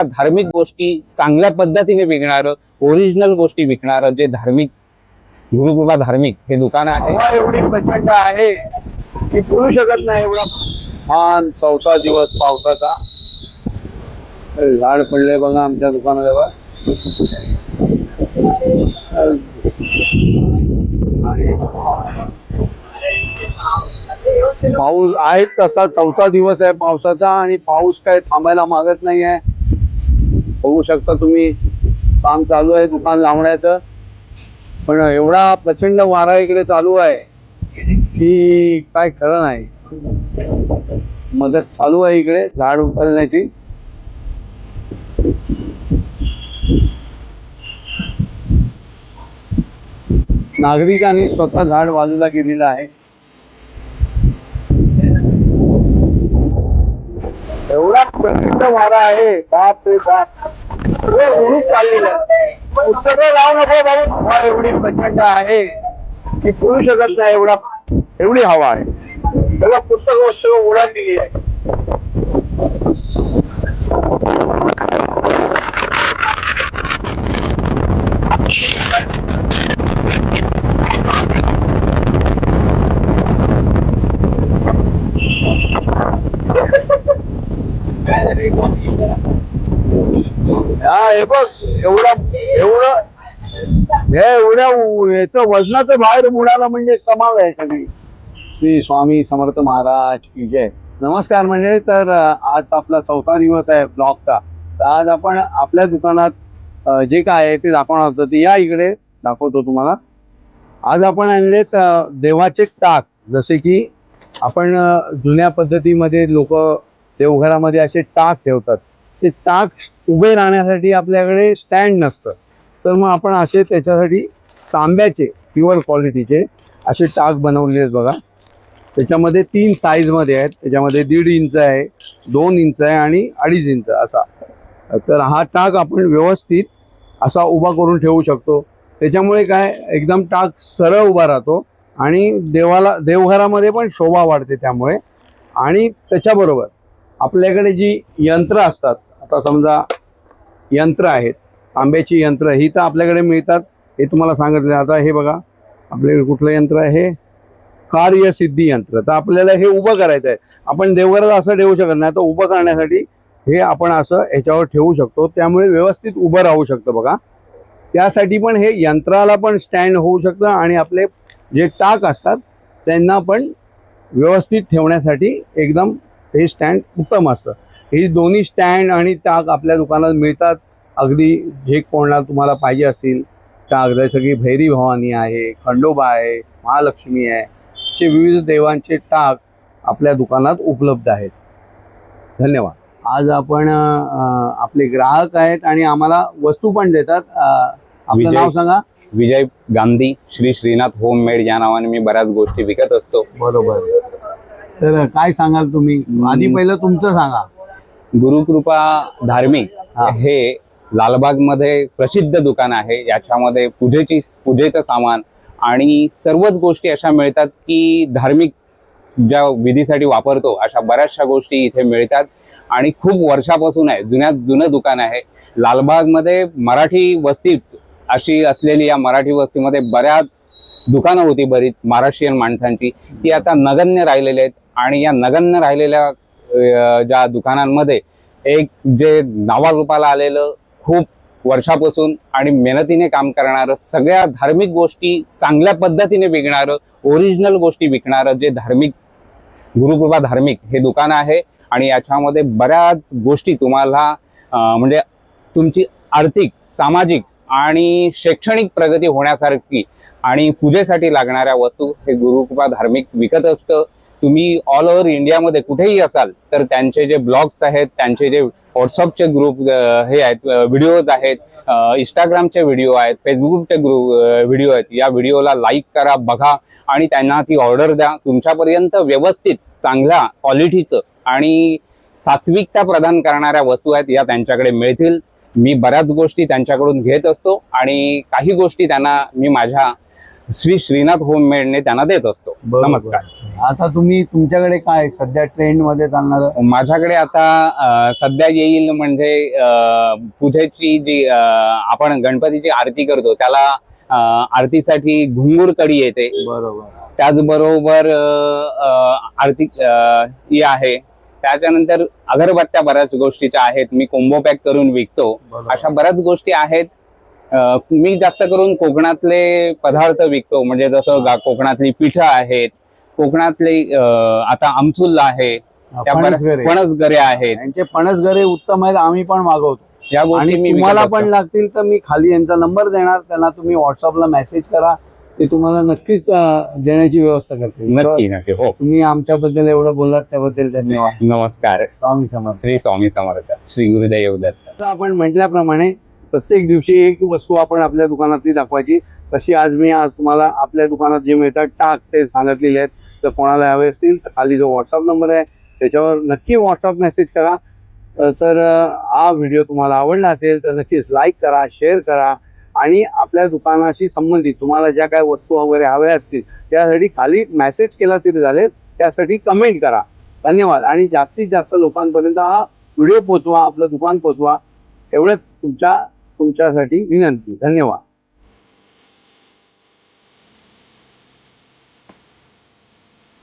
धार्मिक गोष्टी चांगल्या पद्धतीने विकणारं, ओरिजिनल गोष्टी विकणारं जे धार्मिक गुरुकृपा धार्मिक हे दुकान आहे. हवा एवढी प्रचंड आहे की पुरू शकत नाही. एवढा छान चौथा दिवस पावसाचा. झाड पडले बघा आमच्या दुकानाजवळ. पाऊस आहे तसा चौथा दिवस आहे पावसाचा आणि पाऊस काय थांबायला मागत नाही आहे. बघू शकता तुम्ही, काम चालू आहे दुकान लावण्याचं. पण एवढा प्रचंड वारा इकडे चालू आहे की काय खरं नाही. मदत चालू आहे इकडे झाड उचलण्याची. नागरिकांनी स्वतः झाड बाजूला केलेलं आहे. एवढा प्रचंड वारा आहे, बाप रे बाप. उडून चाललेलं आहे. पुस्तकं लावू नको बाबू. हवा एवढी प्रचंड आहे की पुरू शकत नाही. एवढी हवा आहे. त्याला पुस्तक उडत गेली आहे. हे बघ एवढ्या याचं वजनाचं बाहेर उडाला म्हणजे कमाल आहे सगळी. श्री स्वामी समर्थ महाराज की जय. नमस्कार. म्हणजे तर आज आपला चौथा दिवस आहे ब्लॉगचा. तर आज आपण आपल्या दुकानात जे काय आहे ते दाखवणार होतं. ते या इकडे दाखवतो तुम्हाला. आज आपण आणलेत देवाचे टाक. जसे की आपण जुन्या पद्धतीमध्ये लोक देवघरामध्ये असे टाक ठेवतात. ते टाक उभे राहण्यासाठी आपल्याकडे स्टँड नसतं, तर मग आपण असे त्याच्यासाठी तांब्याचे प्युअर क्वालिटीचे असे टाक बनवलेले आहेत बघा. त्याच्यामध्ये 3 साईजमध्ये आहेत. त्याच्यामध्ये 1.5 इंच आहे, 2 इंच आहे आणि 2.5 इंच असा. तर हा टाक आपण व्यवस्थित असा उभा करून ठेवू शकतो. त्याच्यामुळे काय एकदम टाक सरळ उभा राहतो आणि देवघरामध्ये पण शोभा वाढते त्यामुळे. आणि त्याच्याबरोबर आपल्याकडे जी यंत्र असतात, आता समजा यंत्र आहेत, तांब्याची यंत्र ही तर आपल्याकडे मिळतात. हे तुम्हाला सांगितलं. आता हे बघा आपल्याकडे कुठलं यंत्र आहे, कार्यसिद्धी यंत्र. तर आपल्याला हे उभं करायचं आहे. आपण देवघरात असं ठेवू शकत नाही, तर उभं करण्यासाठी हे आपण असं ह्याच्यावर ठेवू शकतो. त्यामुळे व्यवस्थित उभं राहू शकतं बघा. त्यासाठी पण हे यंत्राला पण स्टँड होऊ शकतं आणि आपले जे टाक असतात त्यांना पण व्यवस्थित ठेवण्यासाठी एकदम हे स्टँड उत्तम असतं. ही दोन्ही स्टँड आणि टाक आपल्या दुकानात मिळतात. अगदी जे कोणाला तुम्हाला पाहिजे असतील टाक, जसं की भैरी भवानी आहे, खंडोबा आहे, महालक्ष्मी आहे, असे विविध देवांचे टाक आपल्या दुकानात उपलब्ध आहेत. धन्यवाद. आज आपण आपले ग्राहक आहेत आणि आम्हाला वस्तू पण देतात. आपलं नाव सांगा. विजय गांधी, श्री श्रीनाथ होममेड या नावाने मी बऱ्याच गोष्टी विकत असतो. बरोबर. तर काय सांगाल तुम्ही? आधी पहिलं तुमचं सांगा. गुरुकृपा धार्मिक हे लालबाग मध्ये प्रसिद्ध दुकान आहे. याच्यामध्ये पूजेचं सामान आणि सर्वच गोष्टी अशा मिळतात की धार्मिक ज्या विधीसाठी वापरतो अशा बऱ्याचशा गोष्टी इथे मिळतात. आणि खूप वर्षापासून आहे, जुनं दुकान आहे. लालबागमध्ये मराठी वस्तीत अशी असलेली या मराठी वस्तीमध्ये बऱ्याच दुकानं होती, बरीच महाराष्ट्रीयन माणसांची. ती आता नगण्य राहिलेली आहेत. आणि या नगण्य राहिलेल्या ज्या दुकानांमध्ये एक जे नावारूपाला आलेलं, खूप वर्षापासून आणि मेहनतीने काम करणारं, सगळ्या धार्मिक गोष्टी चांगल्या पद्धतीने विकणारं, ओरिजिनल गोष्टी विकणारं जे धार्मिक गुरुकृपा धार्मिक हे दुकान आहे. आणि याच्यामध्ये बऱ्याच गोष्टी तुम्हाला म्हणजे तुमची आर्थिक, सामाजिक आणि शैक्षणिक प्रगती होण्यासारखी आणि पूजेसाठी लागणाऱ्या वस्तू हे गुरुकृपा धार्मिक विकत असतं. तुम्ही ऑल ओव्हर इंडियामध्ये कुठेही असाल तर त्यांचे जे ब्लॉग्स आहेत, त्यांचे जे व्हॉट्सअपचे ग्रुप हे आहेत, व्हिडिओज आहेत, इंस्टाग्रामचे व्हिडिओ आहेत, फेसबुकचे व्हिडिओ आहेत. या व्हिडिओला लाईक करा, बघा आणि त्यांना ती ऑर्डर द्या. तुमच्यापर्यंत व्यवस्थित चांगल्या क्वालिटीचं आणि सात्विकता प्रदान करणाऱ्या वस्तू आहेत या त्यांच्याकडे मिळतील. मी बऱ्याच गोष्टी त्यांच्याकडून घेत असतो आणि काही गोष्टी त्यांना मी माझ्या श्री श्रीनाथ होममेडने त्यांना देत असतो. बरोबर. नमस्कार. आता तुम्ही तुमच्याकडे काय सध्या ट्रेंड मध्ये चालणार? माझ्याकडे आता सध्या येईल म्हणजे पूजेची जी आपण गणपतीची आरती करतो त्याला आरतीसाठी घुंगूर कडी येते. बरोबर. त्याचबरोबर आरती ही आहे. त्याच्यानंतर अगरबत्त्या बऱ्याच गोष्टीच्या आहेत, मी कोंबो पॅक करून विकतो. बरोबर. अशा बऱ्याच गोष्टी आहेत. मी जास्त करून कोकणातले पदार्थ विकतो, म्हणजे जसं कोकणातली पिठं आहेत, कोकणातले आता आमसुल्ला आहे, त्या बऱ्याच फणसगरे आहेत. यांचे फणसगरे उत्तम आहेत, आम्ही पण मागवतो. या गोष्टी आणि मी तुम्हाला विकत पण असतो. लागतील तर मी खाली यांचा नंबर देणार, त्यांना तुम्ही व्हॉट्सअपला मेसेज करा, ते तुम्हाला नक्कीच देण्याची व्यवस्था करतील. नक्की नक्की. हो, तुम्ही आमच्याबद्दल एवढं बोललात त्याबद्दल धन्यवाद. नमस्कार. स्वामी समर्थ. श्री स्वामी समर्थ. श्री गुरुदेव दत्त. तर आपण म्हटल्याप्रमाणे प्रत्येक दिवशी एक वस्तू आपण आपल्या दुकानातली दाखवायची. तशी आज मी तुम्हाला आपल्या दुकानात जे मिळतात टाक ते सांगितलेले आहेत. तर कोणाला हवे असतील तर खाली जो व्हॉट्सअप नंबर आहे त्याच्यावर नक्की व्हॉट्सअप मेसेज करा. तर हा व्हिडिओ तुम्हाला आवडला असेल तर नक्कीच लाईक करा, शेअर करा आणि आपल्या दुकानाशी संबंधित तुम्हाला ज्या काय वस्तू वगैरे हव्या असतील त्यासाठी खाली मेसेज केला तरी चालेल, त्यासाठी कमेंट करा. धन्यवाद. आणि जास्तीत जास्त लोकांपर्यंत हा व्हिडिओ पोचवा, आपलं दुकान पोचवा, एवढंच तुमच्यासाठी विनंती. धन्यवाद.